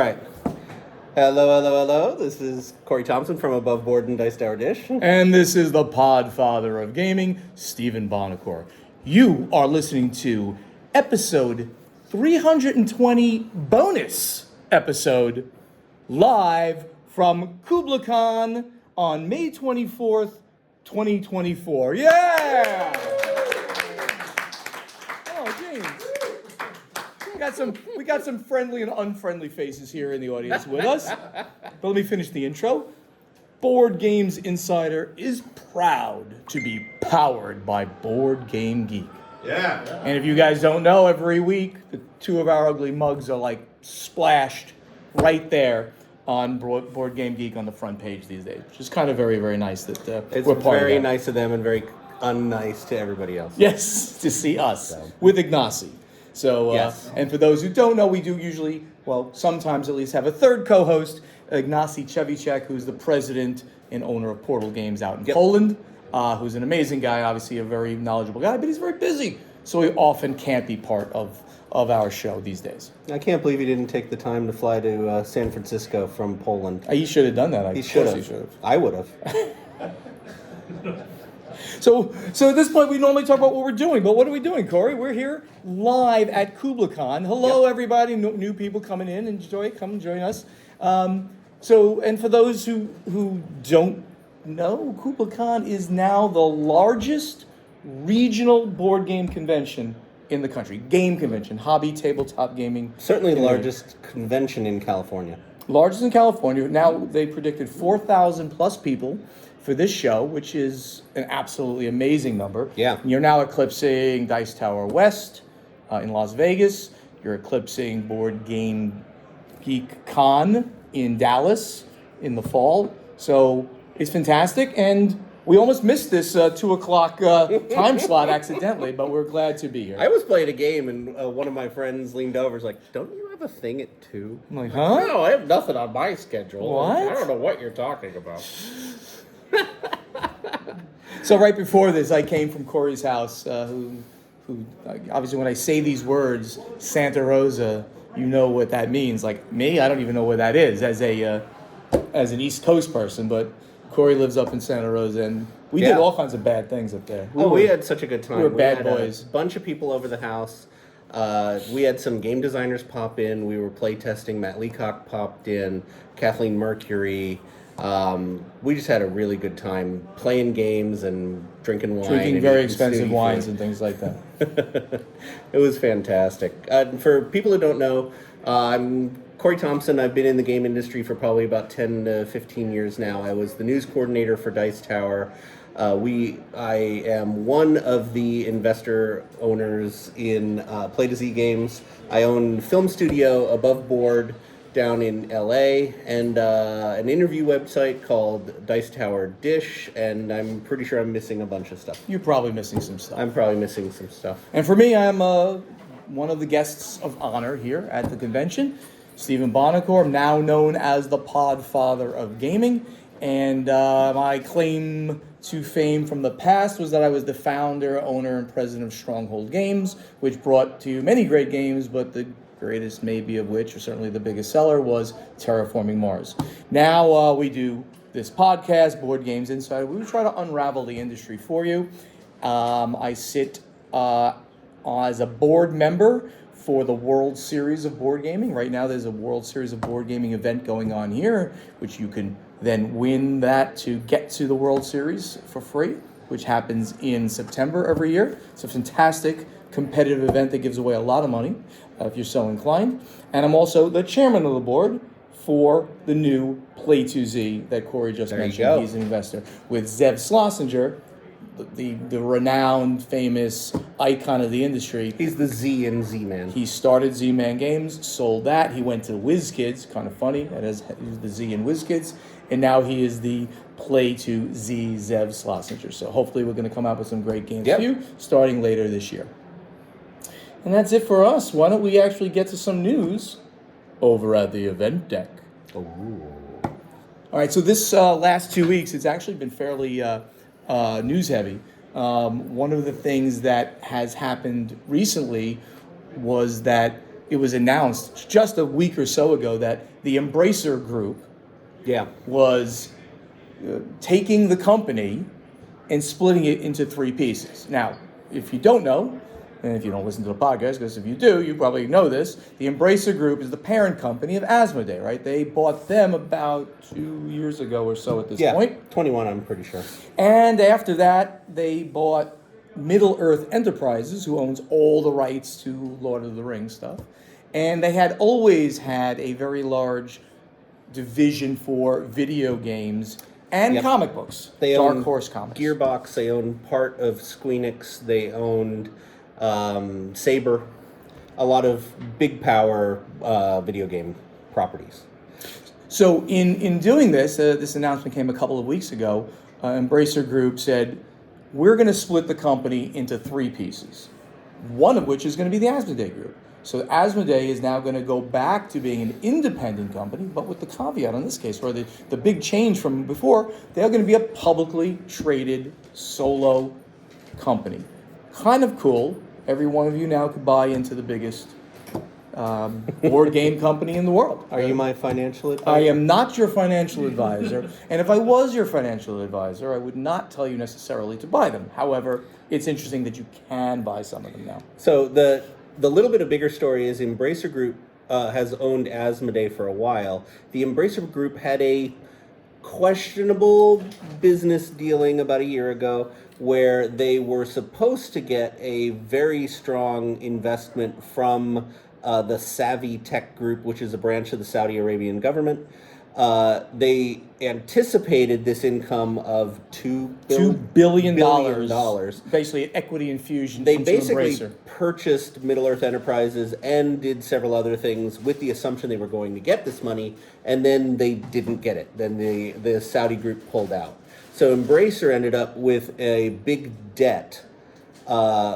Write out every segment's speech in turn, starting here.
All right. Hello. This is Corey Thompson from Above Board and Dice Tower Dish. And this is the Podfather of Gaming, Stephen Bonacore. You are listening to episode 320 bonus episode live from KUBLA CON on May 24th, 2024. Yeah! Oh, James. We got some friendly and unfriendly faces here in the audience with us. But let me finish the intro. Board Games Insider is proud to be powered by Board Game Geek. Yeah. And if you guys don't know, every week the two of our ugly mugs are like splashed right there on Board Game Geek on the front page these days, which is kind of very, very nice that It's we're part very of that. nice of them and very unnice to everybody else. Yes, to see us with Ignacy. So, Yes. And for those who don't know, we do usually, well, sometimes at least have a third co-host, Ignacy Chevicek, who's the president and owner of Portal Games out in Poland, who's an amazing guy, obviously a very knowledgeable guy, but he's very busy. So he often can't be part of our show these days. I can't believe he didn't take the time to fly to San Francisco from Poland. He should have done that. He should have. I would have. So at this point, we normally talk about what we're doing, but what are we doing, Corey? We're here live at KUBLA CON. Hello, everybody, new people coming in. Come join us. And for those who don't know, KUBLA CON is now the largest regional board game convention in the country. Game convention, hobby, tabletop gaming. Certainly the largest convention in California. Largest in California. Now they predicted 4,000 plus people for this show, which is an absolutely amazing number. Yeah. You're now eclipsing Dice Tower West in Las Vegas. You're eclipsing Board Game Geek Con in Dallas in the fall. So it's fantastic. And we almost missed this 2 o'clock time slot accidentally, but we're glad to be here. I was playing a game and one of my friends leaned over and was like, "Don't you have a thing at 2?" I'm like, huh? No, I have nothing on my schedule. What? I don't know what you're talking about. So right before this, I came from Corey's house, who obviously when I say these words, Santa Rosa, you know what that means. Like me, I don't even know what that is as an East Coast person, but Corey lives up in Santa Rosa, and we did all kinds of bad things up there. We had such a good time. We were bad had boys. A bunch of people over the house. We had some game designers pop in. We were playtesting. Matt Leacock popped in. Kathleen Mercury. We just had a really good time playing games and drinking wine. Drinking very expensive wines and things like that. It was fantastic. For people who don't know, I'm Corey Thompson. I've been in the game industry for probably about 10 to 15 years now. I was the news coordinator for Dice Tower. I am one of the investor owners in Play to Z Games. I own film studio Above Board down in LA and an interview website called Dice Tower Dish, and I'm pretty sure I'm missing a bunch of stuff. You're probably missing some stuff. I'm probably missing some stuff. And for me, I'm one of the guests of honor here at the convention. Stephen Bonacore, now known as the Podfather of Gaming. And my claim to fame from the past was that I was the founder, owner, and president of Stronghold Games, which brought to you many great games, but the greatest maybe of which, or certainly the biggest seller, was Terraforming Mars. Now we do this podcast, Board Games Insider. We try to unravel the industry for you. I sit as a board member for the World Series of Board Gaming. Right now there's a World Series of Board Gaming event going on here, which you can then win that to get to the World Series for free, which happens in September every year. It's a fantastic competitive event that gives away a lot of money if you're so inclined. And I'm also the chairman of the board for the new Play 2Z that Corey just mentioned. He's an investor with Zev Schlesinger, the renowned, famous icon of the industry. He's the Z in Z-Man. He started Z-Man Games, sold that. He went to WizKids, kind of funny. That is, he was the Z in WizKids. And now he is the Play 2Z Zev Schlesinger. So hopefully we're going to come out with some great games for you starting later this year. And that's it for us. Why don't we actually get to some news over at the event deck? Ooh. All right, so this last 2 weeks, it's actually been fairly news heavy. One of the things that has happened recently was that it was announced just a week or so ago that the Embracer Group Yeah. was taking the company and splitting it into three pieces. Now, if you don't know, and if you don't listen to the podcast, because if you do, you probably know this, the Embracer Group is the parent company of Asmodee, right? They bought them about 2 years ago or so at this point. 21, I'm pretty sure. And after that, they bought Middle-earth Enterprises, who owns all the rights to Lord of the Rings stuff. And they had always had a very large division for video games and Yep. comic books. They Dark own Horse Comics. Gearbox. They owned part of Squeenix. They owned Saber. A lot of big power video game properties. So in doing this, this announcement came a couple of weeks ago. Embracer Group said, we're going to split the company into three pieces, one of which is going to be the Asmodee Group. So Asmodee is now going to go back to being an independent company, but with the caveat in this case, where the big change from before, they're going to be a publicly traded solo company. Kind of cool. Every one of you now could buy into the biggest board game company in the world. Are you my financial advisor? I am not your financial advisor, and if I was your financial advisor, I would not tell you necessarily to buy them. However, it's interesting that you can buy some of them now. So the little bit of bigger story is Embracer Group has owned Asmodee for a while. The Embracer Group had a questionable business dealing about a year ago where they were supposed to get a very strong investment from the Savvy Tech Group, which is a branch of the Saudi Arabian government. They anticipated this income of $2 billion. dollars. Basically, an equity infusion They from basically Embracer. purchased Middle-earth Enterprises and did several other things with the assumption they were going to get this money, and then they didn't get it. Then the Saudi group pulled out. So Embracer ended up with a big debt,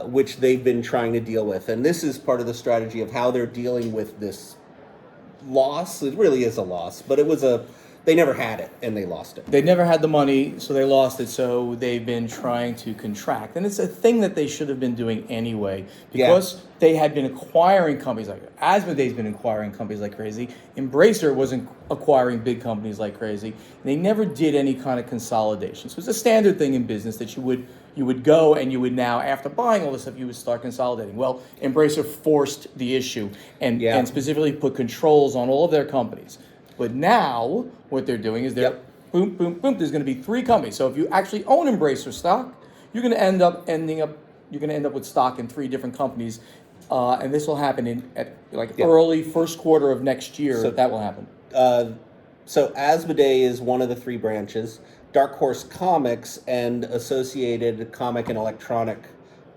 which they've been trying to deal with. And this is part of the strategy of how they're dealing with this loss. It really is a loss, but they never had it and they lost it. They never had the money, so they lost it. So they've been trying to contract, and it's a thing that they should have been doing anyway, because they had been acquiring companies like Asmodee's been acquiring companies like crazy. Embracer wasn't acquiring big companies like crazy. And they never did any kind of consolidation. So it's a standard thing in business that you would go and you would now, after buying all this stuff, you would start consolidating. Well, Embracer forced the issue and specifically put controls on all of their companies. But now, what they're doing is boom, boom, boom. There's going to be three companies. So if you actually own Embracer stock, you're going to end up with stock in three different companies, and this will happen early first quarter of next year. So that will happen. So Asmodee is one of the three branches. Dark Horse Comics and Associated Comic and Electronic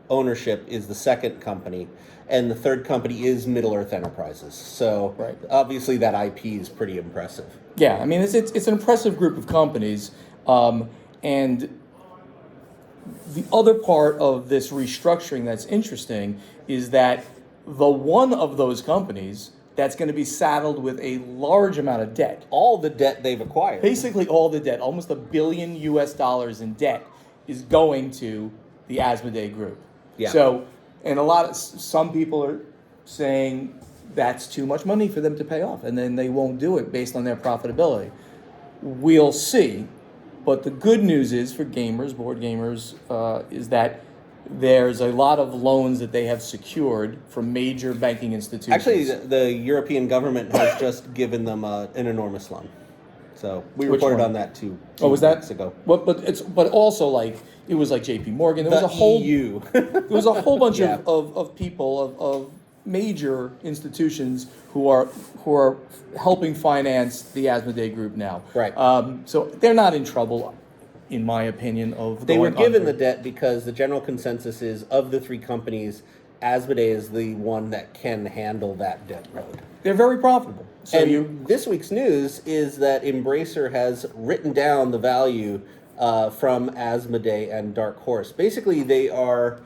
Ownership is the second company. And the third company is Middle-earth Enterprises. So obviously that IP is pretty impressive. Yeah, I mean, it's an impressive group of companies. And the other part of this restructuring that's interesting is that the one of those companies that's going to be saddled with a large amount of debt. All the debt they've acquired. Basically all the debt, almost $1 billion in debt, is going to the Asmodee Group. Yeah. So, and some people are saying that's too much money for them to pay off, and then they won't do it based on their profitability. We'll see. But the good news is for gamers, board gamers, is that there's a lot of loans that they have secured from major banking institutions. Actually, the European government has just given them an enormous loan. So we reported on that too. Was that weeks ago? But also like it was like J.P. Morgan. There was a whole EU. There was a whole bunch of people of major institutions who are helping finance the Asmodee Group now. Right. So they're not in trouble, in my opinion. They were given the debt because the general consensus is of the three companies, Asmodee is the one that can handle that debt load. They're very profitable. So this week's news is that Embracer has written down the value from Asmodee and Dark Horse. Basically, they are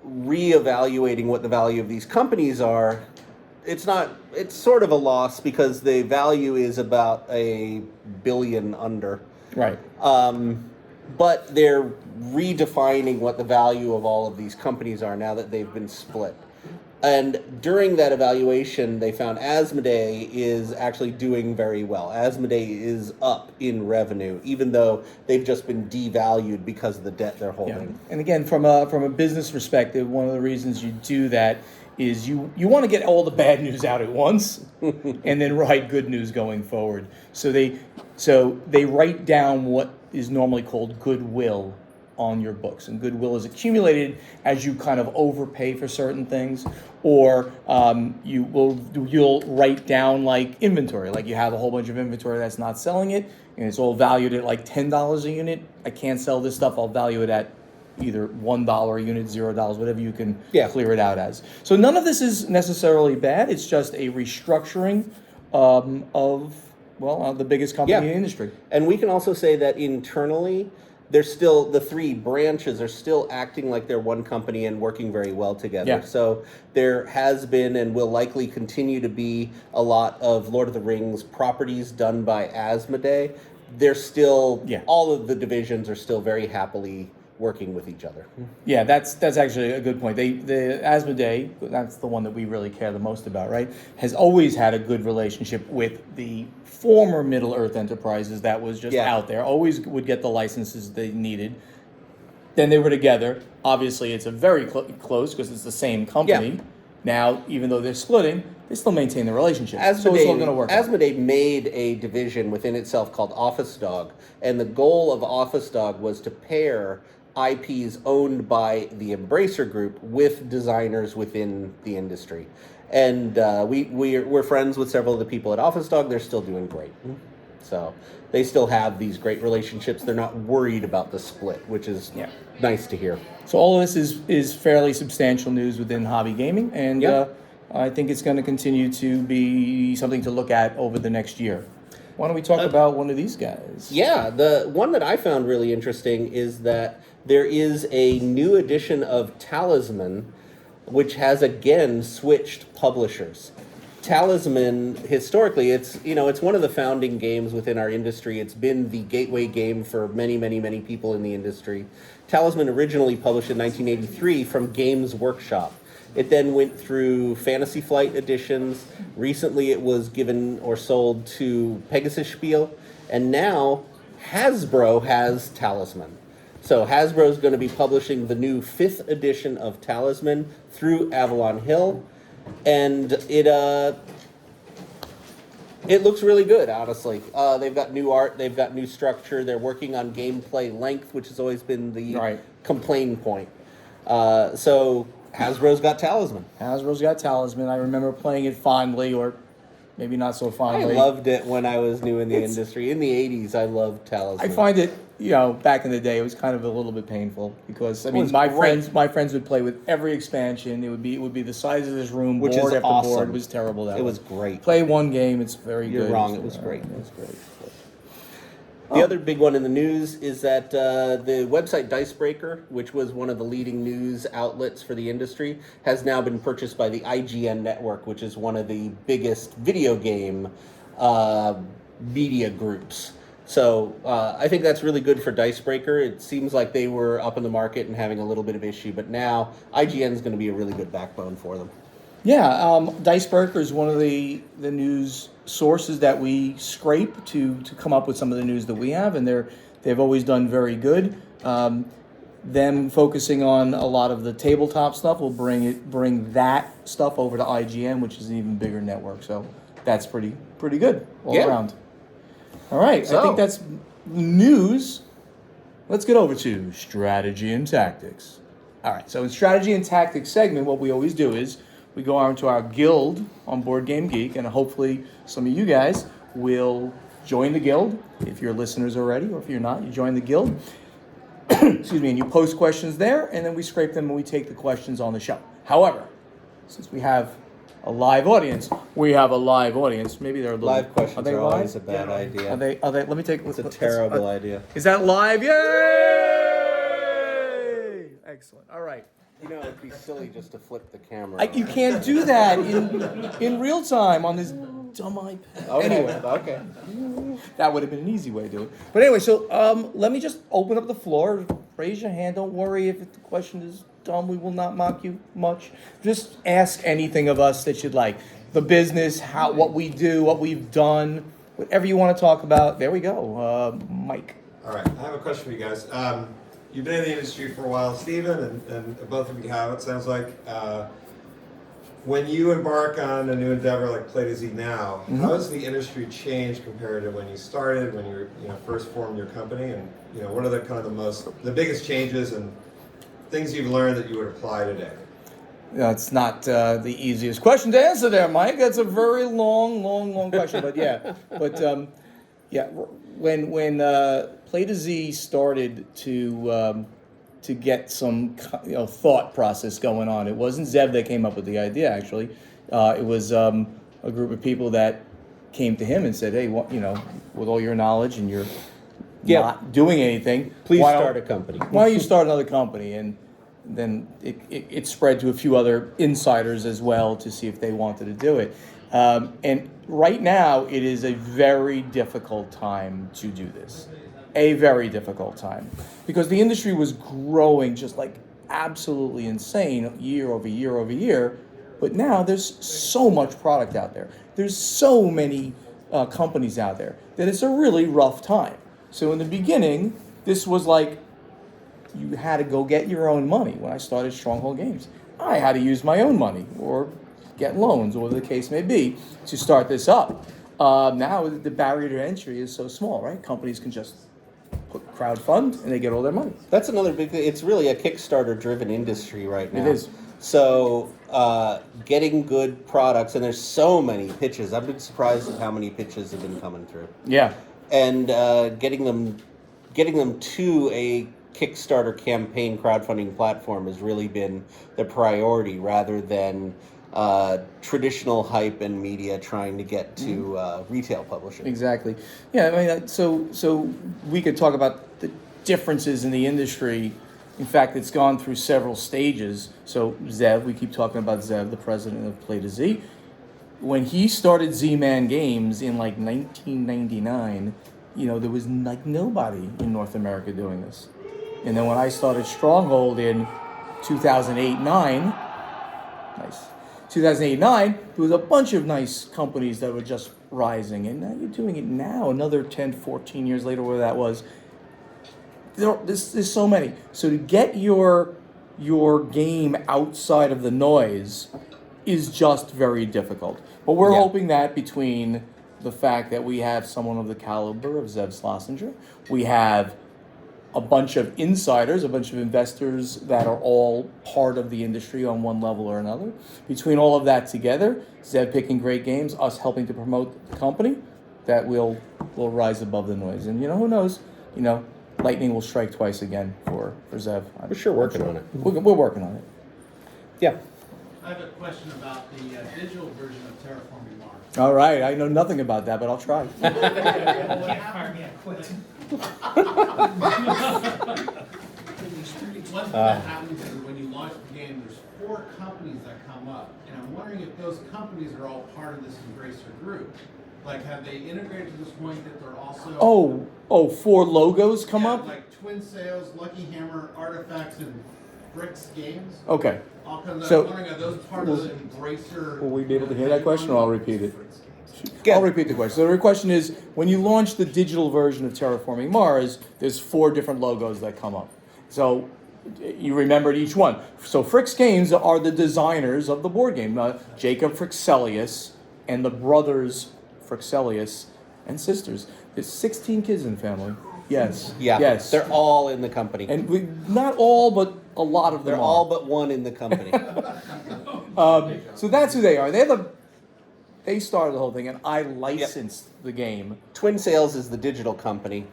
reevaluating what the value of these companies are. It's sort of a loss because the value is about $1 billion under. Right. But they're redefining what the value of all of these companies are now that they've been split. And during that evaluation, they found Asmodee is actually doing very well. Asmodee is up in revenue, even though they've just been devalued because of the debt they're Yeah. holding. And again, from a business perspective, one of the reasons you do that is you want to get all the bad news out at once and then write good news going forward. So they write down what is normally called goodwill on your books, and goodwill is accumulated as you kind of overpay for certain things, or you'll write down like inventory, like you have a whole bunch of inventory that's not selling it, and it's all valued at like $10 a unit. I can't sell this stuff. I'll value it at either $1 a unit, $0, whatever you can clear it out as. So none of this is necessarily bad. It's just a restructuring of the biggest company in the industry. And we can also say that internally, they're still, the three branches are still acting like they're one company and working very well together. Yeah. So there has been and will likely continue to be a lot of Lord of the Rings properties done by Asmodee. They're still, all of the divisions are still very happily working with each other. Yeah, that's actually a good point. The Asmodee, that's the one that we really care the most about, right? Has always had a good relationship with the former Middle Earth Enterprises that was just out there. Always would get the licenses they needed. Then they were together. Obviously, it's a very close because it's the same company. Yeah. Now, even though they're splitting, they still maintain the relationship. So it's all going to work. Asmodee made a division within itself called Office Dog, and the goal of Office Dog was to pair IPs owned by the Embracer Group with designers within the industry. And we're friends with several of the people at Office Dog. They're still doing great. So they still have these great relationships. They're not worried about the split, which is nice to hear. So all of this is fairly substantial news within hobby gaming, and I think it's going to continue to be something to look at over the next year. Why don't we talk about one of these guys? Yeah, the one that I found really interesting is that there is a new edition of Talisman, which has again switched publishers. Talisman, historically, it's one of the founding games within our industry. It's been the gateway game for many, many, many people in the industry. Talisman originally published in 1983 from Games Workshop. It then went through Fantasy Flight editions. Recently, it was given or sold to Pegasus Spiel, and now Hasbro has Talisman. So Hasbro is going to be publishing the new 5th edition of Talisman through Avalon Hill, and it looks really good, honestly. They've got new art, they've got new structure, they're working on gameplay length, which has always been the complaint point. So Hasbro's got Talisman. Hasbro's got Talisman. I remember playing it fondly, or maybe not so fondly. I loved it when I was new in the industry. In the 80s, I loved Talisman. I find it, back in the day, it was kind of a little bit painful because my friends would play with every expansion. It would be the size of this room, which board is after awesome. board. It was terrible. It was great. Play one game, it's very good. You're wrong. It was great. It was great. The other big one in the news is that the website Dicebreaker, which was one of the leading news outlets for the industry, has now been purchased by the IGN network, which is one of the biggest video game media groups. So I think that's really good for Dicebreaker. It seems like they were up in the market and having a little bit of issue, but now IGN is going to be a really good backbone for them. Yeah, Dicebreaker is one of the news sources that we scrape to come up with some of the news that we have, and they've always done very good. Them focusing on a lot of the tabletop stuff will bring that stuff over to IGN, which is an even bigger network. So that's pretty good all around. All right, so I think that's news. Let's get over to strategy and tactics. All right, so in strategy and tactics segment, what we always do is we go on to our guild on Board Game Geek, and hopefully some of you guys will join the guild. If you're listeners already, or if you're not, you join the guild. Excuse me, and you post questions there, and then we scrape them and we take the questions on the show. However, since we have a live audience, maybe they're a little... Live questions are live? always a bad idea. Are they? Let me take... It's a terrible idea. Is that live? Yay! Excellent. All right. It'd be silly just to flip the camera. You can't do that in real time on this dumb iPad. Okay. That would have been an easy way to do it. But anyway, so let me just open up the floor. Raise your hand. Don't worry if the question is dumb. We will not mock you much. Just ask anything of us that you'd like. The business, what we do, what we've done, whatever you want to talk about. There we go. Mike. All right, I have a question for you guys. You've been in the industry for a while, Stephen, and both of you have, it sounds like. When you embark on a new endeavor like Playtesting now, how has the industry changed compared to when you started, when you first formed your company, and what are the biggest changes and things you've learned that you would apply today? That's not the easiest question to answer there, Mike. That's a very long question. But yeah, when Playtesting started to get some thought process going on, it wasn't Zev that came up with the idea. Actually, it was a group of people that came to him and said, "Hey, with all your knowledge and you're not doing anything, Please start a company. Why don't you start another company?" And then it spread to a few other insiders as well to see if they wanted to do it. And right now, it is a very difficult time to do this. A very difficult time. Because the industry was growing just like absolutely insane year over year over year. But now there's so much product out there. There's so many companies out there that it's a really rough time. So in the beginning, this was like, you had to go get your own money. When I started Stronghold Games, I had to use my own money or get loans, or whatever the case may be, to start this up. Now the barrier to entry is so small, right? Companies can just crowdfund and they get all their money. That's another big thing. It's really a Kickstarter-driven industry right now. It is. So getting good products, and there's so many pitches. I've been surprised at how many pitches have been coming through. Yeah. And getting them to a Kickstarter campaign crowdfunding platform has really been the priority, rather than traditional hype and media trying to get to retail publishing. Exactly. Yeah, I mean, so we could talk about the differences in the industry. In fact, it's gone through several stages. So Zev, we keep talking about Zev, the president of Playtesting. When he started Z-Man Games in like 1999, there was like nobody in North America doing this. And then when I started Stronghold in 2008-9, 2008-9, there was a bunch of nice companies that were just rising. And now you're doing it now, another 10, 14 years later, where that was. There's so many. So to get your game outside of the noise is just very difficult. But we're hoping that between the fact that we have someone of the caliber of Zev Schlesinger, we have a bunch of insiders, a bunch of investors that are all part of the industry on one level or another. Between all of that together, Zev picking great games, us helping to promote the company, that will rise above the noise. And who knows? Lightning will strike twice again for Zev. We're sure working on it. We're working on it. Yeah. I have a question about the digital version of Terraforming Mars. All right, I know nothing about that, but I'll try. One thing that happens is when you launch the game, there's 4 companies that come up, and I'm wondering if those companies are all part of this Embracer group. Like, have they integrated to this point that they're also 4 logos come up? like Twin Sales, Lucky Hammer, Artifacts, and Bricks Games? Okay. All kinds of, So- I'm wondering, are those part of the Embracer? Will we be able to hear that question, or I'll repeat it? I'll repeat the question. So the question is, when you launch the digital version of Terraforming Mars, there's 4 different logos that come up. So you remembered each one. So Fricks Games are the designers of the board game. Jacob Frixelius and the brothers Frixelius and sisters. There's 16 kids in the family. Yes. Yeah. Yes. They're all in the company. And not all, but a lot of them They're are. all but one in the company. So that's who they are. They started the whole thing, and I licensed the game. Twin Sales is the digital company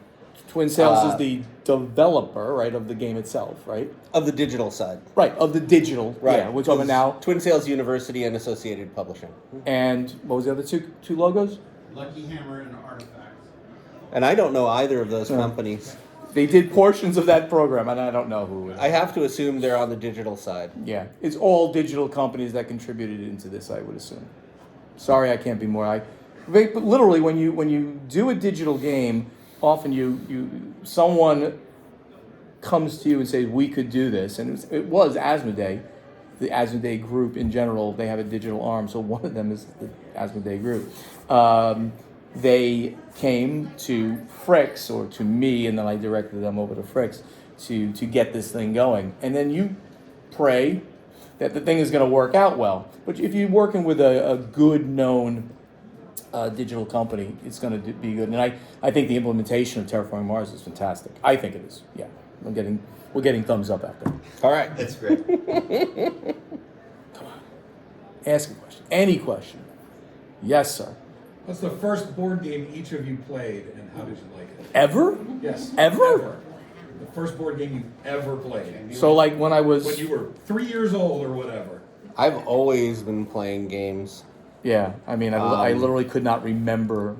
Twin Sales is the developer, right, of the game itself, right? of the digital side. Right, of the digital. Right. Yeah, we're talking about now. Twin Sales University and Associated Publishing. And what was the other two logos? Lucky Hammer and Artifacts. And I don't know either of those companies. They did portions of that program, and I don't know who. I have to assume they're on the digital side. Yeah, it's all digital companies that contributed into this, I would assume. Sorry, I can't be more. But literally, when you do a digital game, often someone comes to you and says, we could do this, and it was Asmodee, the Asmodee group in general, they have a digital arm, so one of them is the Asmodee group. They came to Fricks, or to me, and then I directed them over to Fricks to get this thing going. And then you pray that the thing is going to work out well. But if you're working with a good known digital company, it's going to be good. And I think the implementation of Terraforming Mars is fantastic. I think it is. Yeah, we're getting thumbs up out there. All right. That's great. Ask a question. Any question. Yes, sir. What's the first board game each of you played, and how did you like it? Ever? Yes. Ever? The first board game you've ever played. So like when I was... When you were 3 years old or whatever. I've always been playing games. Yeah, I mean, I literally could not remember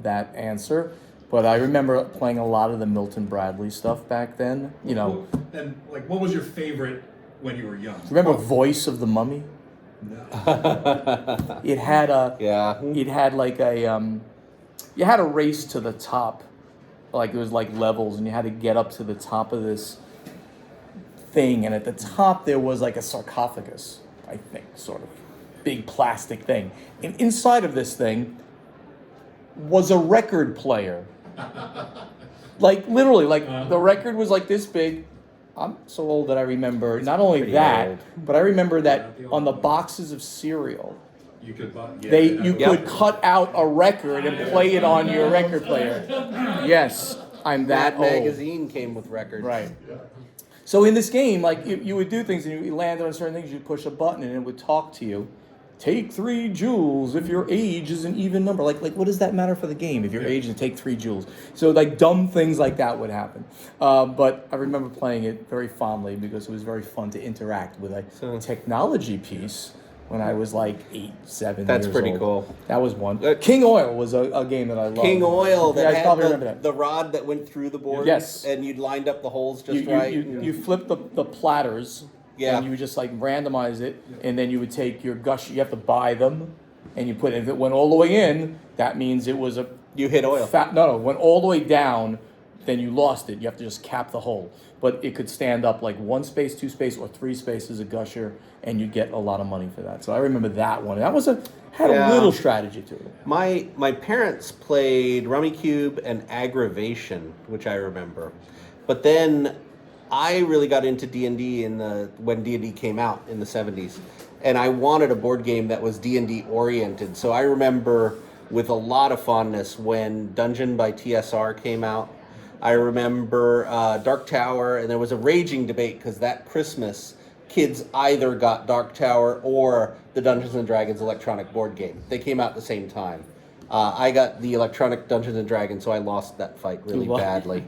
that answer, but I remember playing a lot of the Milton Bradley stuff back then. You know, And like, what was your favorite when you were young? remember Voice of the Mummy? No. It had a... Yeah. It had like a... you had a race to the top. Like, it was like levels, and you had to get up to the top of this thing, and at the top there was like a sarcophagus, I think, sort of. Big plastic thing. And inside of this thing was a record player. Like, literally, like, the record was like this big. I'm so old that I remember not only pretty that, old. but I remember that on the boxes of cereal, You could buy. Yeah, you could cut out a record and play it on your record player. Yes, I'm that That old. magazine came with records. Right. So in this game, like, you would do things, and you land on certain things, you'd push a button, and it would talk to you. Take 3 joules if your age is an even number. Like what does that matter for the game if your age is take 3 joules? So like dumb things like that would happen. But I remember playing it very fondly because it was very fun to interact with a technology piece when I was like 8, 7 That's years pretty old. cool. That was one. King Oil was a game that I loved. King Oil Yeah, that I probably had remember that. the rod that went through the board. Yes. And you'd lined up the holes just you, right. You flip the platters, Yeah. and you would just like randomize it, and then you would take your gush. You have to buy them, and you put it. If it went all the way in, that means it was a You hit oil. No, went all the way down, then you lost it. You have to just cap the hole. But it could stand up like 1 space, 2 space, or 3 spaces a gusher, and you get a lot of money for that. So I remember that one. That was had Yeah. a little strategy to it. My parents played Rummy Cube and Aggravation, which I remember. But then I really got into D&D when D&D came out in the 70s. And I wanted a board game that was D&D oriented. So I remember with a lot of fondness when Dungeon by TSR came out. I remember Dark Tower, and there was a raging debate because that Christmas, kids either got Dark Tower or the Dungeons and Dragons electronic board game. They came out at the same time. I got the electronic Dungeons and Dragons, so I lost that fight really badly.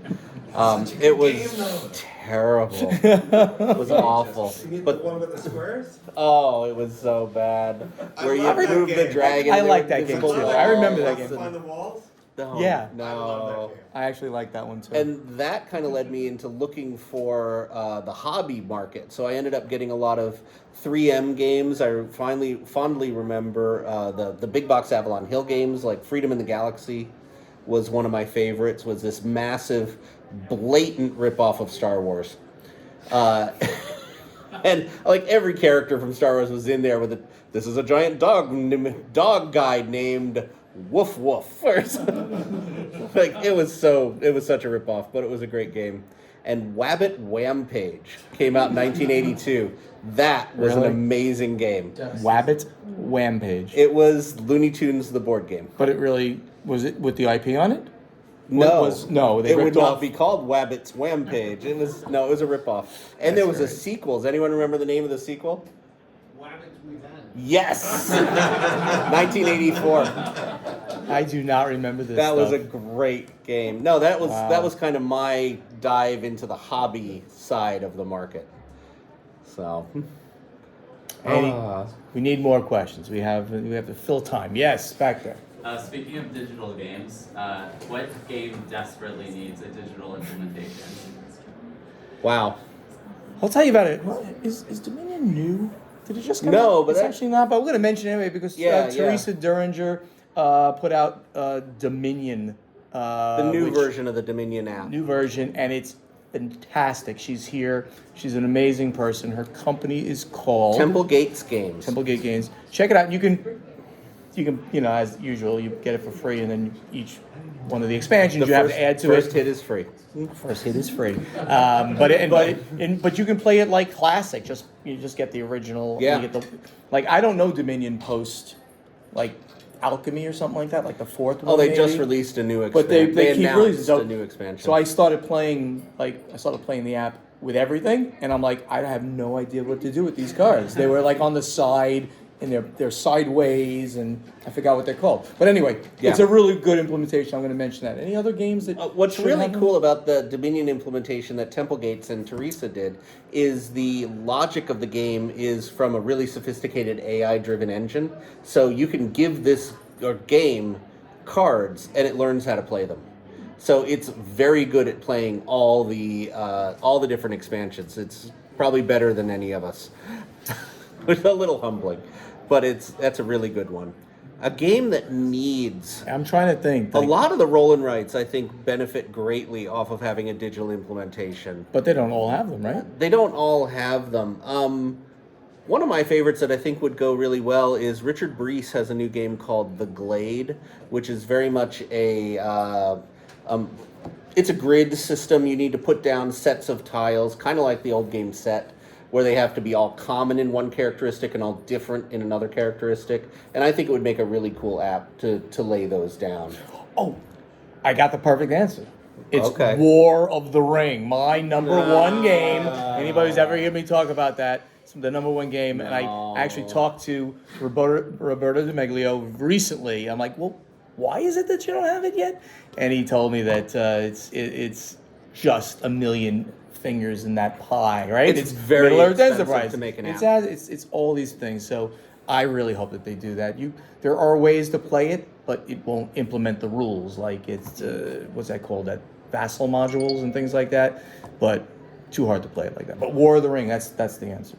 It was terrible. It was awful. You get But the one with the squares? oh, it was so bad. Where you love that move the game. dragon. I there like were that game invisible too. I remember that walls. game. Find the walls? No, Yeah. no. I love that game. I actually like that one too. And that kind of led me into looking for the hobby market. So I ended up getting a lot of 3M games. I fondly remember the big box Avalon Hill games, like Freedom in the Galaxy was one of my favorites, was this massive, blatant ripoff of Star Wars. And like every character from Star Wars was in there with this is a giant dog guy named Woof Woof or something. Like it was such a ripoff, but it was a great game. And Wabbit Wampage came out in 1982. That was an Really? amazing game. Wabbit Wampage. It was Looney Tunes the board game. But it really was it with the IP on it? No, They it would ripped not off. be called Wabbit's Wampage. It was a ripoff. And there was a sequel. Does anyone remember the name of the sequel? Wabbit's Revenge. Yes, 1984. I do not remember this. That was a stuff. great game. No, that was Wow. kind of my dive into the hobby side of the market. So, We need more questions. We have to fill time. Yes, back there. Speaking of digital games, what game desperately needs a digital implementation? wow. I'll tell you about it. Well, is Dominion new? Did it just come No, out? but it's that- actually not. But we're going to mention it anyway because Yeah, Teresa Duringer put out Dominion. The new which- version of the Dominion app. New version, and it's fantastic. She's here. She's an amazing person. Her company is called Temple Gates Games. Templegate Games. Check it out. You can, as usual, you get it for free, and then each one of the expansions you have to add to first it. hit is free. First hit is free, but you can play it like classic. You just get the original. Yeah. You get I don't know Dominion post, like Alchemy or something like that, like the fourth one. Oh, they maybe. just released a new expansion. But they keep releasing announced a new expansion. So I started playing the app with everything, and I'm like, I have no idea what to do with these cards. They were like on the side, and they're sideways, and I forgot what they're called. But anyway, Yeah. it's a really good implementation. I'm going to mention that. Any other games that? What's should really have them? cool about the Dominion implementation that Temple Gates and Teresa did is the logic of the game is from a really sophisticated AI-driven engine. So you can give this game cards, and it learns how to play them. So it's very good at playing all the different expansions. It's probably better than any of us. It's a little humbling, but that's a really good one. A game that needs I'm trying to think. a lot of the roll and writes, I think, benefit greatly off of having a digital implementation. But they don't all have them, right? They don't all have them. One of my favorites that I think would go really well is Richard Breese has a new game called The Glade, which is very much it's a grid system. You need to put down sets of tiles, kind of like the old game Set, where they have to be all common in one characteristic and all different in another characteristic. And I think it would make a really cool app to lay those down. Oh, I got the perfect answer. It's Okay. War of the Ring, my number one game. Anybody who's ever heard me talk about that, it's the number one game. And I actually talked to Roberto DiMeglio recently. I'm like, well, why is it that you don't have it yet? And he told me that it's just a million fingers in that pie, right? It's very Middle-earth expensive Enterprise. to make an app. It's all these things. So I really hope that they do that. There are ways to play it, but it won't implement the rules. Like it's what's that called? That vassal modules and things like that. But too hard to play it like that. But War of the Ring, that's the answer.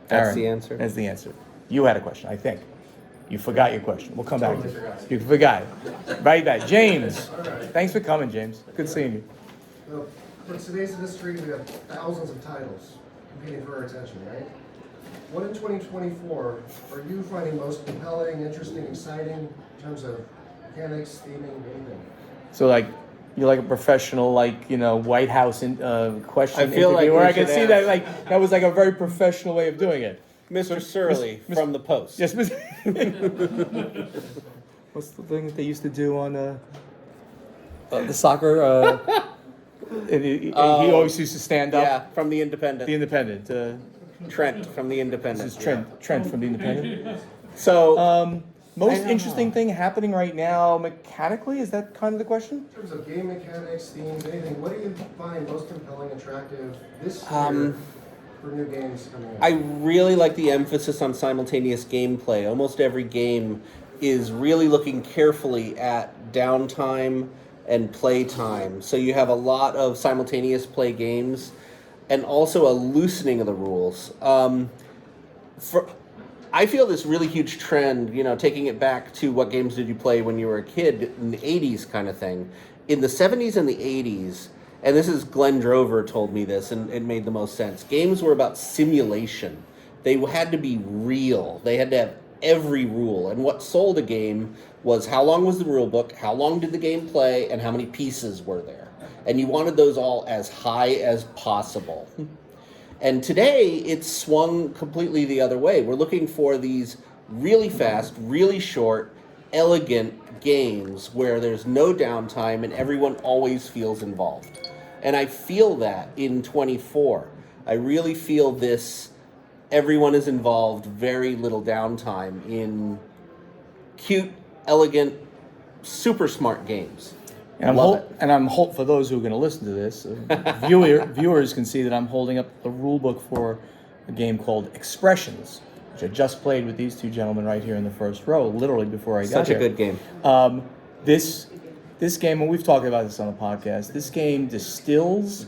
That's Aaron, the answer? That's the answer. You had a question, I think. You forgot your question. We'll come back to Totally it. forgot. You forgot it. Right back. James, thanks for coming, James. Good seeing you. Well, for today's industry, we have thousands of titles competing for our attention, right? What in 2024 are you finding most compelling, interesting, exciting in terms of mechanics, theming, anything? So you're like a professional, White House question I feel like interview, where we I can should see ask- that was like a very professional way of doing it. Mr. Surly from the Post. Yes, what's the thing that they used to do on the soccer? He always used to stand up. Yeah, from The Independent. The Independent. Trent from The Independent. This is Trent from The Independent. So, Most I don't interesting know. thing happening right now mechanically, is that kind of the question? In terms of game mechanics, themes, anything, what do you find most compelling, attractive this year Um, for new games coming out? I really like the emphasis on simultaneous gameplay. Almost every game is really looking carefully at downtime and play time. So you have a lot of simultaneous play games and also a loosening of the rules. I feel this really huge trend, taking it back to what games did you play when you were a kid in the 80s kind of thing. In the 70s and the 80s, and this is Glenn Drover told me this, and it made the most sense. Games were about simulation. They had to be real. They had to have every rule. And what sold a game was how long was the rule book, how long did the game play, and how many pieces were there. And you wanted those all as high as possible. And today, it's swung completely the other way. We're looking for these really fast, really short, elegant games where there's no downtime and everyone always feels involved. And I feel that in 24. I really feel this, everyone is involved, very little downtime in cute, elegant, super smart games. And Love I'm for those who are going to listen to this, viewers can see that I'm holding up the rule book for a game called Expressions, which I just played with these two gentlemen right here in the first row, literally before I got Such a here. good game. This game, and we've talked about this on the podcast, this game distills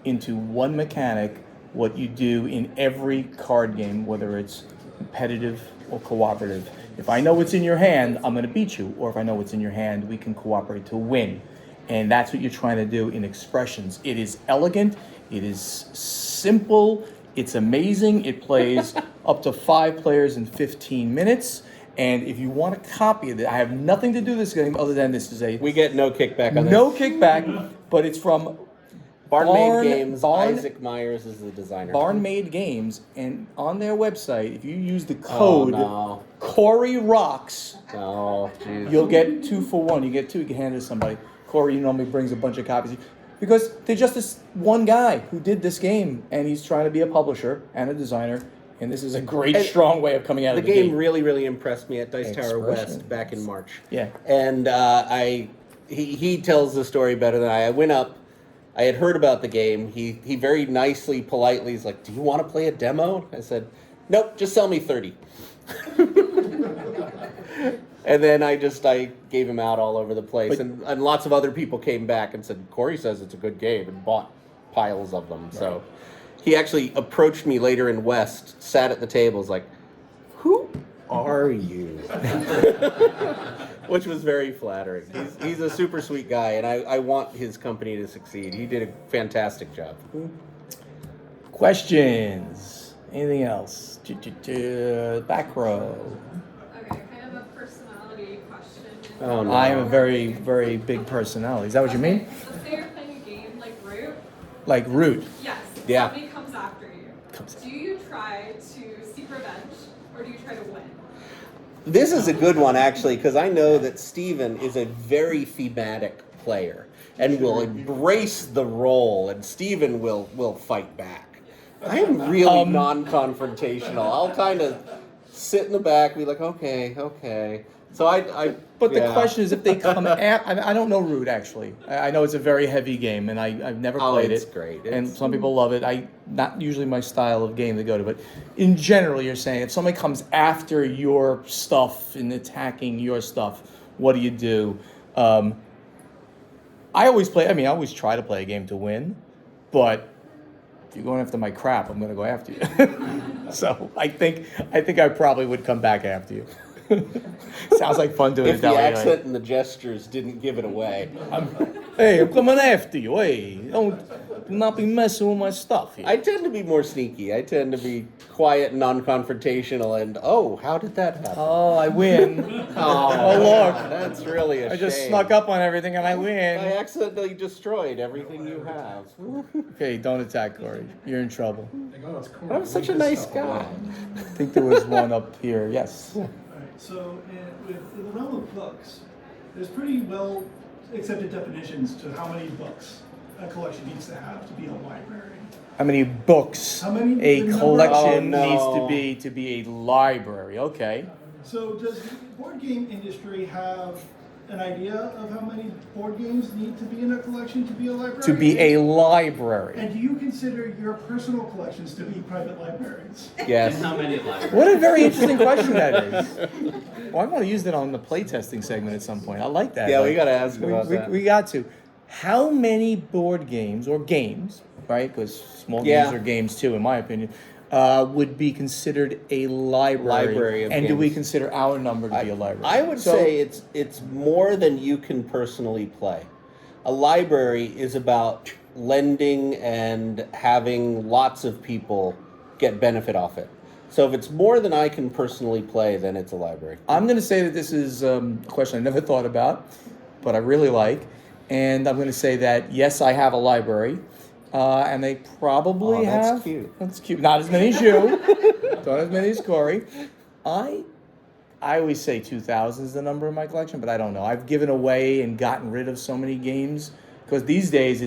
into one mechanic what you do in every card game, whether it's competitive or cooperative. If I know what's in your hand, I'm going to beat you. Or if I know what's in your hand, we can cooperate to win. And that's what you're trying to do in Expressions. It is elegant, it is simple, it's amazing. It plays up to 5 players in 15 minutes. And if you want a copy of it, I have nothing to do with this game other than this is a We get no kickback on no this. kickback, but it's from Barn Made Games. Barn- Isaac Myers is the designer. Barn Made Games, and on their website, if you use the code no. Corey Rocks, Oh, jeez. you'll get 2 for 1. You get 2, you can hand it to somebody. Corey normally brings a bunch of copies because they're just this one guy who did this game, and he's trying to be a publisher and a designer. And this is a great, And strong way of coming out The of the game gate. really, really impressed me at Dice Tower Expressions. West back in March. Yeah. And he tells the story better than I. I went up. I had heard about the game. He very nicely, politely is like, "Do you want to play a demo?" I said, "Nope, just sell me 30." And then I gave him out all over the place, and lots of other people came back and said, "Corey says it's a good game," and bought piles of them. So he actually approached me later in West, sat at the table, was like, "Who are you?" Which was very flattering. He's a super sweet guy, and I want his company to succeed. He did a fantastic job. Questions? Anything else? Back row. Okay, kind of a personality question. Oh, no. I am a very, very big personality. Is that what you mean? Let's say you're playing a game like Root. Like Root? Yes. Yeah. Somebody comes after you. Do you try to seek revenge or do you try to win? This is a good one, actually, because I know that Steven is a very thematic player and will embrace the role, and Steven will fight back. I'm really non-confrontational. I'll kind of sit in the back and be like, okay. So But the question is if they come I don't know Root, actually. I know it's a very heavy game, and I've never played it's it. great. And some people love it. Not usually my style of game to go to, but in general, you're saying if somebody comes after your stuff and attacking your stuff, what do you do? I always try to play a game to win, but if you're going after my crap, I'm going to go after you. So I think I probably would come back after you. Sounds like fun doing if it the that way. accent and the gestures didn't give it away. Hey, I'm coming after you. Hey, do not be messing with my stuff here. I tend to be more sneaky. I tend to be quiet and non-confrontational, and how did that happen? Oh, I win. Oh, look. That's really a I just shame. snuck up on everything and I I win. accidentally destroyed everything you have. Okay, don't attack Corey. You're in trouble. Like, oh, it's cool. I'm such a Leave this nice stuff guy. alone. I think there was one up here. Yes. So in the realm of books, there's pretty well accepted definitions to how many books a collection needs to have to be a library. How many books How many- a the number- collection Oh, no. needs to be a library? Okay. So does the board game industry have an idea of how many board games need to be in a collection to be a library? To be a library. And do you consider your personal collections to be private libraries? And Yes. how many libraries? What a very interesting question that is. Well, I want to use that on the playtesting segment at some point. I like that. Yeah, we Like, gotta ask about that. We got to. How many board games or games, right? Because small Yeah. games are games too, in my opinion, would be considered a library. Library of and do we games. consider our number to be a library? I would So- say it's more than you can personally play. A library is about lending and having lots of people get benefit off it. So if it's more than I can personally play, then it's a library. I'm going to say that this is a question I never thought about, but I really like. And I'm going to say that, yes, I have a library. And they probably Oh, that's have. cute. That's cute. Not as many as you. Don't as many as Corey. I always say 2,000 is the number in my collection, but I don't know. I've given away and gotten rid of so many games because these days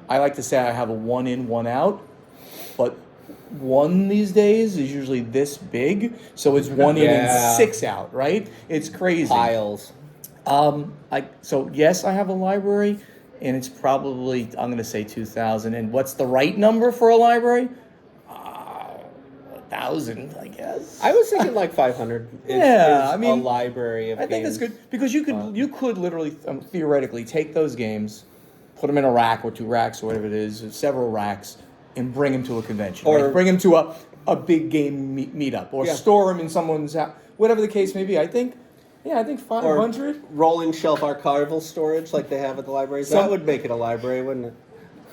I like to say I have a 1 in, 1 out, but one these days is usually this big, so it's 1 in Yeah. and 6 out, right? It's crazy. Piles. So yes, I have a library, and it's probably, I'm going to say 2,000. And what's the right number for a library? 1,000, I guess. I was thinking like 500. Yeah, is I mean, a library of I think that's games. good because you could literally theoretically take those games, put them in a rack or 2 racks or whatever it is, or several racks, and bring them to a convention, Or- right? Bring them to a big game meetup, or Yeah. store them in someone's house, whatever the case may be. I think Yeah, I think Or 500. rolling shelf archival storage like they have at the libraries. That would make it a library, wouldn't it?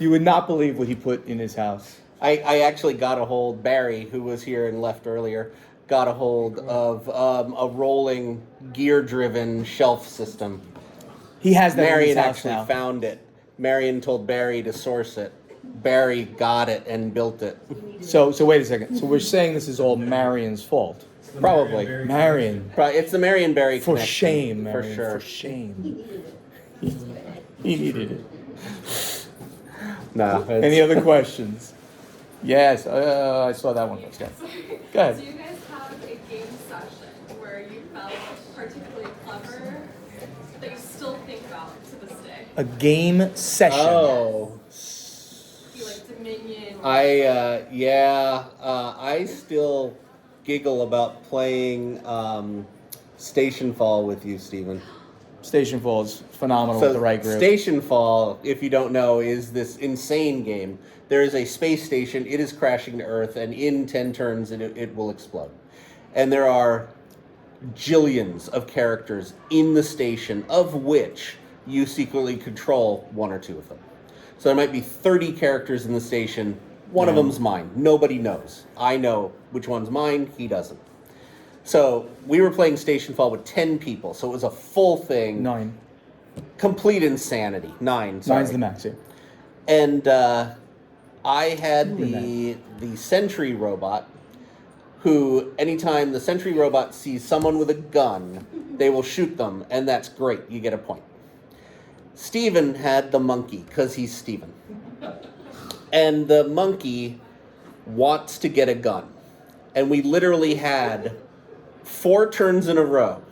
You would not believe what he put in his house. I actually got a hold, Barry, who was here and left earlier, got a hold of a rolling, gear-driven shelf system. He has that in his Marion house actually now. found it. Marion told Barry to source it. Barry got it and built it. So wait a second. So we're saying this is all Marion's fault. Probably. Marion. It's the Marion Barry For connection. shame, Marion. For sure. For shame. He needed it. No. Any other questions? Yes, I saw that one first. Go ahead. Do you guys have a game session where you felt particularly clever that you still think about to this day? A game session. Oh. You like Dominion? I still giggle about playing Station Fall with you, Stephen. Station Fall is phenomenal with the right group. Station Fall, if you don't know, is this insane game. There is a space station, it is crashing to Earth, and in 10 turns it will explode. And there are jillions of characters in the station, of which you secretly control one or two of them. So there might be 30 characters in the station, one of them's mine. Nobody knows. I know which one's mine, he doesn't. So we were playing Station Fall with 10 people, so it was a full thing. 9. Complete insanity. 9, sorry. 9's the max, yeah. And I had the sentry robot, who anytime the sentry robot sees someone with a gun, they will shoot them, and that's great. You get a point. Steven had the monkey, because he's Steven. And the monkey wants to get a gun. And we literally had 4 turns in a row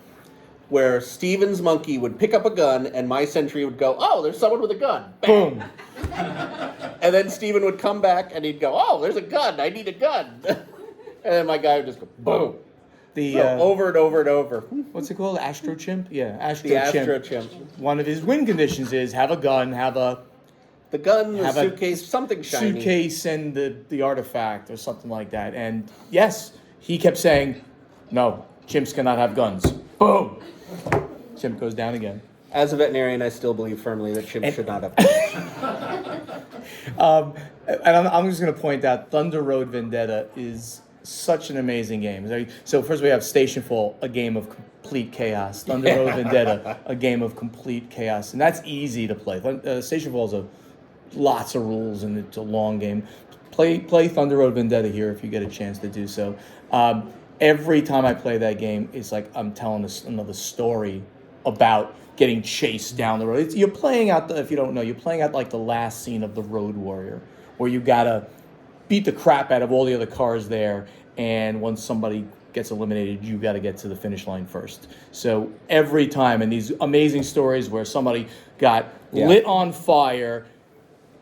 where Steven's monkey would pick up a gun and my sentry would go, oh, there's someone with a gun. Bang. Boom. And then Steven would come back and he'd go, oh, there's a gun. I need a gun. And then my guy would just go, boom. Over and over and over. What's it called? Astro Chimp? Yeah, Astro The Chimp. Astro Chimp. One of his win conditions is have a gun, have a The gun, the have a suitcase, something shiny. suitcase and the artifact or something like that. And yes, he kept saying, no, chimps cannot have guns. Boom. Chimp goes down again. As a veterinarian, I still believe firmly that chimps should not have guns. And I'm just going to point out, Thunder Road Vendetta is such an amazing game. So first we have Station Fall, a game of complete chaos. Thunder Road Vendetta, a game of complete chaos. And that's easy to play. Station Fall is lots of rules and it's a long game. Play Thunder Road Vendetta here if you get a chance to do so. Every time I play that game, it's like I'm telling another story about getting chased down the road. You're playing out, if you don't know, you're playing out like the last scene of The Road Warrior, where you gotta beat the crap out of all the other cars there, and once somebody gets eliminated, you gotta get to the finish line first. So every time, and these amazing stories where somebody got lit on fire,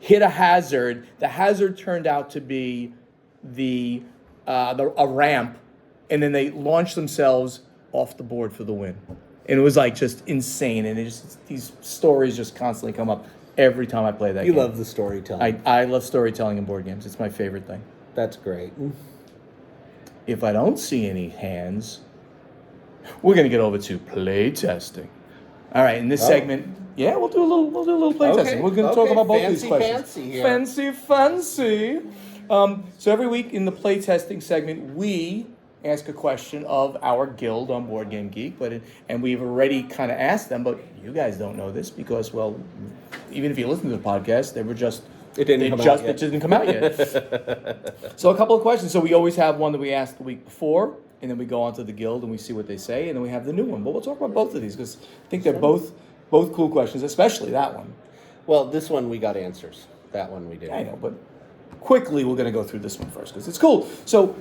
hit a hazard, the hazard turned out to be a ramp, and then they launched themselves off the board for the win. And it was like just insane. And these stories just constantly come up every time I play that game. You love the storytelling. I love storytelling in board games. It's my favorite thing. That's great. If I don't see any hands, we're gonna get over to playtesting. All right, in this segment, we'll do a little playtesting. Okay, We're gonna talk about both these questions. Fancy here. Fancy. So every week in the playtesting segment, we ask a question of our guild on Board Game Geek, and we've already kind of asked them, but you guys don't know this because, well, even if you listen to the podcast, it didn't come out yet. So a couple of questions. So we always have one that we asked the week before, and then we go on to the guild and we see what they say, and then we have the new one. But we'll talk about both of these because I think they're both cool questions, especially that one. Well, this one we got answers. That one we didn't. I know, but quickly we're going to go through this one first because it's cool. So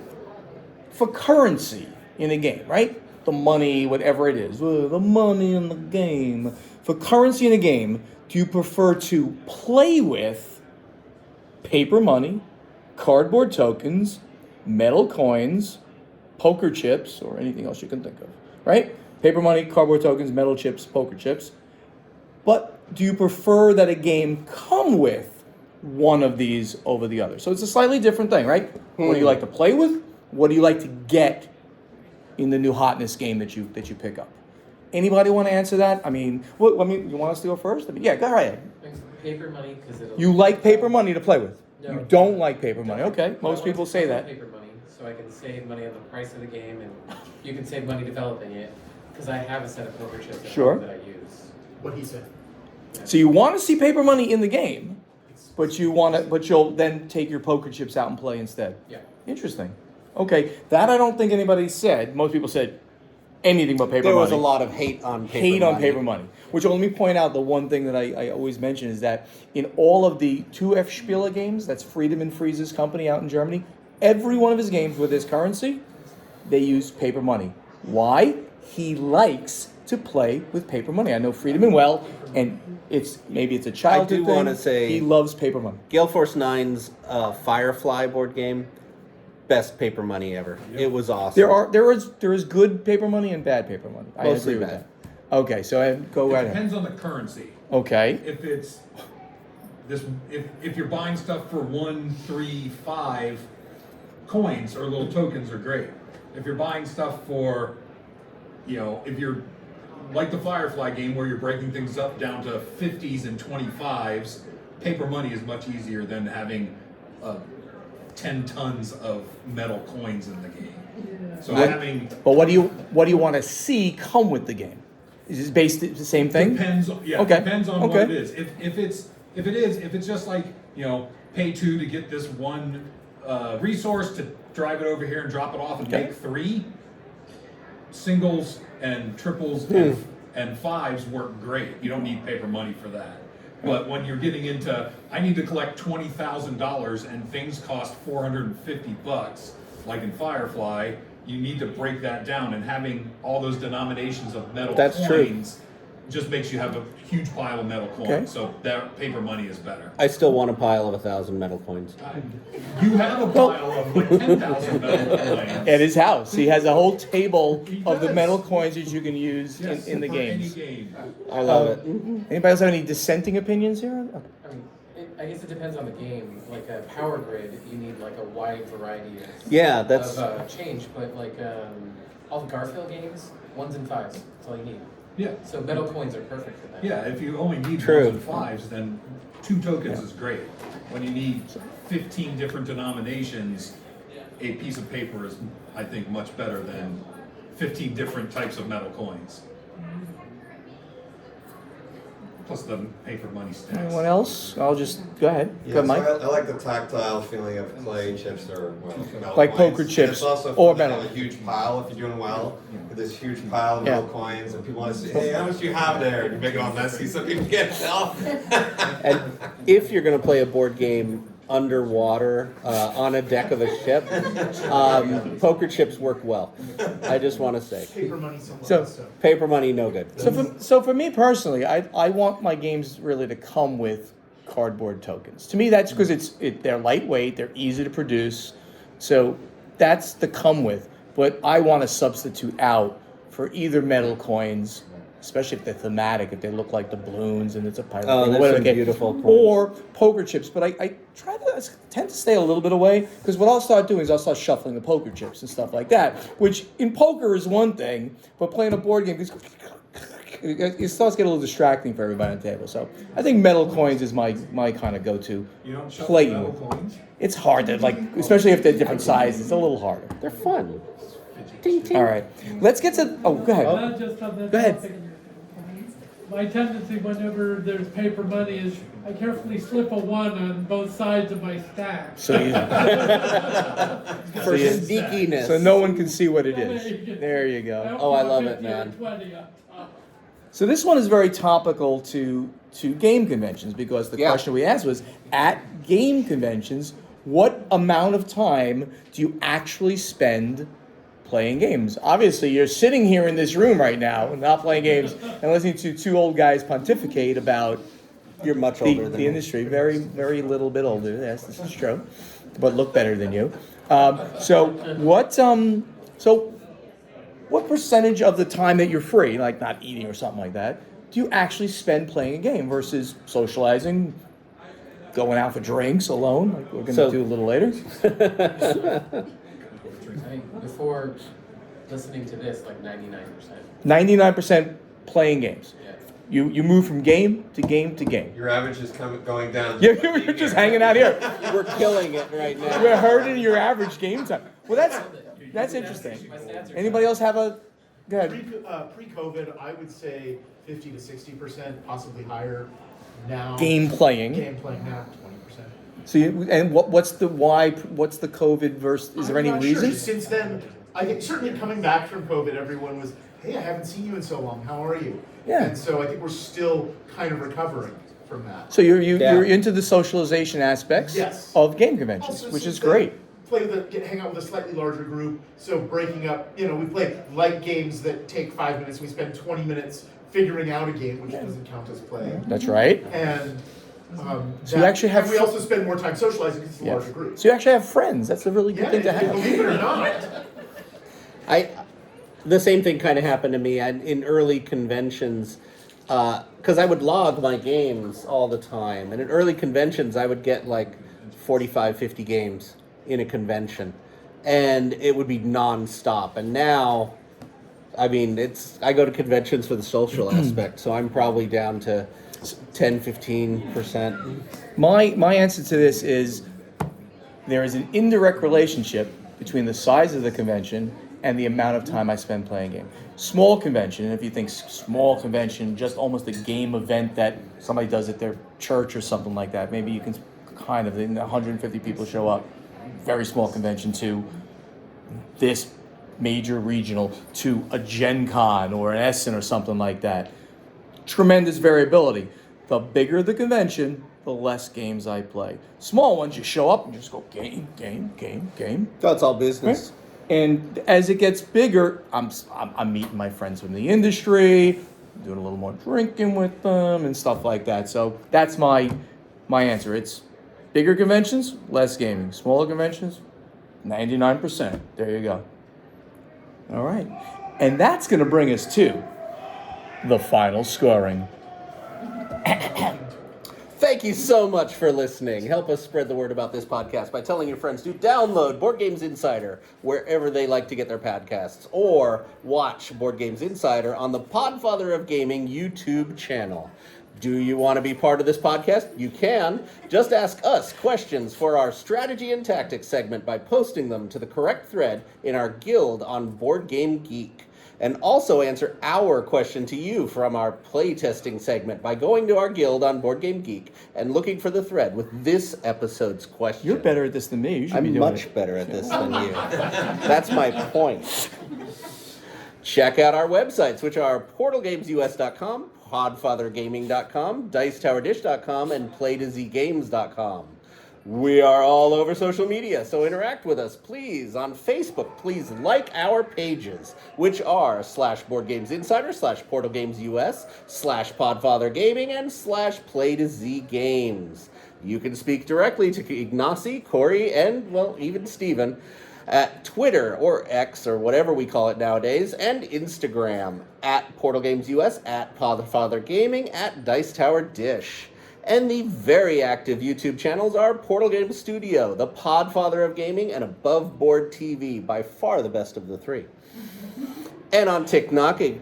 for currency in a game, right? The money, whatever it is, the money in the game. For currency in a game, do you prefer to play with paper money, cardboard tokens, metal coins, poker chips, or anything else you can think of, right? Paper money, cardboard tokens, metal chips, poker chips. But do you prefer that a game come with one of these over the other? So it's a slightly different thing, right? What do you like to play with? What do you like to get in the new hotness game that you pick up? Anybody want to answer that? I mean, you want us to go first? I mean, yeah, go ahead. Paper money, because it'll. You like paper money to play with. No. You don't like paper money. Okay, I most want- people say I that. want paper money, so I can save money on the price of the game, and you can save money developing it, because I have a set of poker chips at Sure. home that I use. What he said. So you want to see paper money in the game, but you'll then take your poker chips out and play instead. Yeah. Interesting. Okay, that I don't think anybody said. Most people said anything but paper There money. was a lot of hate on paper Hate money. on paper money. Which let me point out the one thing that I always mention is that in all of the 2F Spiele games, that's Friedman Friese's company out in Germany, every one of his games with his currency, they use paper money. Why? He likes to play with paper money. I know Friedman well, and maybe it's a childhood do thing. wanna say- he loves paper money. Gale Force 9's Firefly board game, best paper money ever. It was awesome. There is good paper money and bad paper money. I Mostly agree with bad. that. Okay, so go It right ahead. depends on the currency. Okay. If it's if you're buying stuff for 1, 3, 5 coins or little tokens are great. If you're buying stuff for, if you're like the Firefly game where you're breaking things up down to 50s and 25s, paper money is much easier than having 10 tons of metal coins in the game. So But what do you want to see come with the game? Is it based the same thing? Depends. Yeah, Okay. depends on Okay. what it is. If it's just like pay 2 to get this one resource to drive it over here and drop it off and Okay. make 3 singles and triples and 5s work great. You don't need paper money for that. But when you're getting into, I need to collect $20,000 and things cost $450, like in Firefly, you need to break that down, and having all those denominations of metal That's true. coins just makes you have a huge pile of metal coins. Okay. So that paper money is better. I still want a pile of 1,000 metal coins. You have a pile of like 10,000 metal coins. At his house, he has a whole table He of the does. metal coins that you can use Yes, in the for any games. game. I love it. Anybody else have any dissenting opinions here? I mean, I guess it depends on the game. Like a Power Grid, you need like a wide variety Yeah, that's of change, but like all the Garfield games, 1s and 5s, that's all you need. Yeah. So metal coins are perfect for that. Yeah, if you only need True. 1s and 5s, then 2 tokens is great. When you need 15 different denominations, a piece of paper is, I think, much better than 15 different types of metal coins. Plus the paper money stacks. Anyone else? I'll just go ahead. Yeah, Go, so Mike. I like the tactile feeling of clay chips or metal Like coins. poker And chips it's also or fun to have metal. a huge pile if you're doing well. With this huge pile of Yeah. metal coins, and people want to see, hey, how much do you have there? And you make it all messy so people can't tell. and if you're going to play a board game underwater on a deck of a ship, poker chips work well. I just want to say, Paper money So- paper money no good. So for me personally, I want my games really to come with cardboard tokens. To me, that's because they're lightweight, they're easy to produce, so that's the come with. But I want to substitute out for either metal coins, especially if they're thematic, if they look like the balloons and it's a pirate. Oh, thing, there's whatever some the case. beautiful coins. Or poker chips, but I tend to stay a little bit away because what I'll start doing is I'll start shuffling the poker chips and stuff like that, which in poker is one thing, but playing a board game, it starts getting a little distracting for everybody on the table. So I think metal coins is my kind of go-to. You don't shuffle Playing metal with. coins? It's hard to especially if they're different sizes. It's a little harder. They're fun. All right, let's get to. Oh, go ahead. Not just on this Go ahead. topic. My tendency whenever there's paper money is I carefully slip a 1 on both sides of my stack. So you, For you- sneakiness. so no one can see what it is. There you go. don't Oh, I want love 50 it, or man. 20 up top. So this one is very topical to game conventions because the Yeah. question we asked was, at game conventions, what amount of time do you actually spend playing games? Obviously, you're sitting here in this room right now and not playing games and listening to two old guys pontificate about You're much the, older than the me. industry. Very, very little bit older. Yes, this is true, but look better than you. So what percentage of the time that you're free, like not eating or something like that, do you actually spend playing a game versus socializing, going out for drinks alone, like we're going to So- do a little later? I think before listening to this, like 99%. 99% playing games. Yeah. You move from game to game to game. Your average is going down. You're just hanging out here. We're killing it right now. We're hurting your average game time. Well, that's interesting. My stats are Anybody else have a? Go ahead. Pre-COVID, I would say 50 to 60%, possibly higher. Now Game playing. now 20%. So what's the why? What's the COVID versus? Is there any I'm not reason? Sure. Since then, I think certainly coming back from COVID, everyone was, "Hey, I haven't seen you in so long. How are you?" Yeah. And so I think we're still kind of recovering from that. So you're into the socialization aspects Yes. of game conventions, Also, which is since great. hang out with a slightly larger group. So breaking up, we play light games that take 5 minutes. We spend 20 minutes figuring out a game, which doesn't count as play. That's right. And So you actually have and we also spend more time socializing because it's a Yeah. larger group. So you actually have friends. That's a really good Yeah, thing to have. believe it or not. The same thing kind of happened to me in early conventions, because I would log my games all the time. And in early conventions, I would get like 45, 50 games in a convention. And it would be nonstop. And now, I mean, I go to conventions for the social aspect, so I'm probably down to 10, 15%. My answer to this is there is an indirect relationship between the size of the convention and the amount of time I spend playing a game. Small convention, and if you think small convention, just almost a game event that somebody does at their church or something like that, maybe you can kind of, 150 people show up, very small convention, to this major regional, to a Gen Con or an Essen or something like that. Tremendous variability. The bigger the convention, the less games I play. Small ones, you show up and just go game, game, game, game. That's all business. Right? And as it gets bigger, I'm meeting my friends from the industry, doing a little more drinking with them and stuff like that. So that's my answer. It's bigger conventions, less gaming. Smaller conventions, 99%. There you go. All right. And that's going to bring us to the final scoring. Thank you so much for listening. Help us spread the word about this podcast by telling your friends to download Board Games Insider wherever they like to get their podcasts, or watch Board Games Insider on the Podfather of Gaming YouTube channel. Do you want to be part of this podcast? You can. Just ask us questions for our strategy and tactics segment by posting them to the correct thread in our guild on Board Game Geek. And also answer our question to you from our playtesting segment by going to our guild on Board Game Geek and looking for the thread with this episode's question. You're better at this than me. You should be I'm doing much it. better at this than you. That's my point. Check out our websites, which are portalgamesus.com, podfathergaming.com, dicetowerdish.com, and playtozgames.com. We are all over social media, so interact with us, please. On Facebook, please like our pages, which are /BoardGamesInsider, /PortalGamesUS, /PodfatherGaming, and /PlayToZGames. You can speak directly to Ignacy, Corey, and, well, even Steven at Twitter or X or whatever we call it nowadays, and Instagram at PortalGamesUS, at PodfatherGaming, at DicetowerDish. And the very active YouTube channels are Portal Games Studio, the Podfather of Gaming, and Above Board TV, by far the best of the three. And on TikTok, he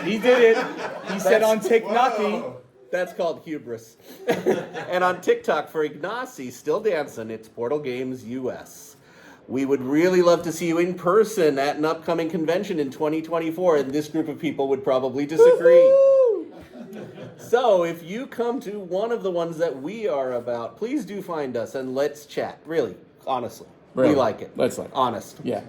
did it. He said on TikTok. That's called hubris. And on TikTok for Ignacy, still dancing, it's Portal Games US. We would really love to see you in person at an upcoming convention in 2024, and this group of people would probably disagree. Woo-hoo! So if you come to one of the ones that we are about, please do find us and let's chat. Really, honestly. Really? We like it. Let's like it. Honest. Yeah.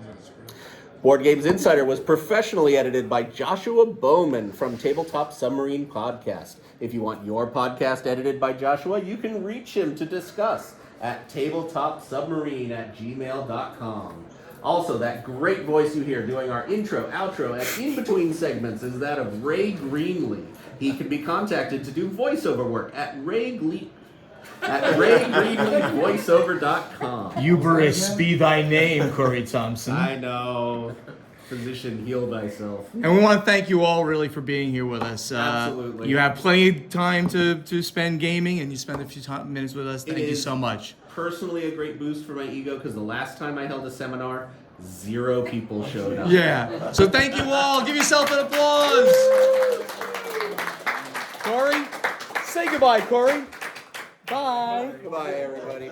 Board Games Insider was professionally edited by Joshua Bowman from Tabletop Submarine Podcast. If you want your podcast edited by Joshua, you can reach him to discuss at tabletopsubmarine@gmail.com. Also, that great voice you hear doing our intro, outro, and in-between segments is that of Ray Greenlee. He can be contacted to do voiceover work at RayGreenleeVoiceover.com. Hubris be thy name, Corey Thompson. I know. Physician, heal thyself. And we want to thank you all really for being here with us. Absolutely. You have plenty of time to spend gaming, and you spend a few minutes with us. Thank you so much. Personally, a great boost for my ego, because the last time I held a seminar, 0 people showed up. Yeah. So thank you all. Give yourself an applause. Corey, say goodbye, Corey. Bye. Goodbye, everybody.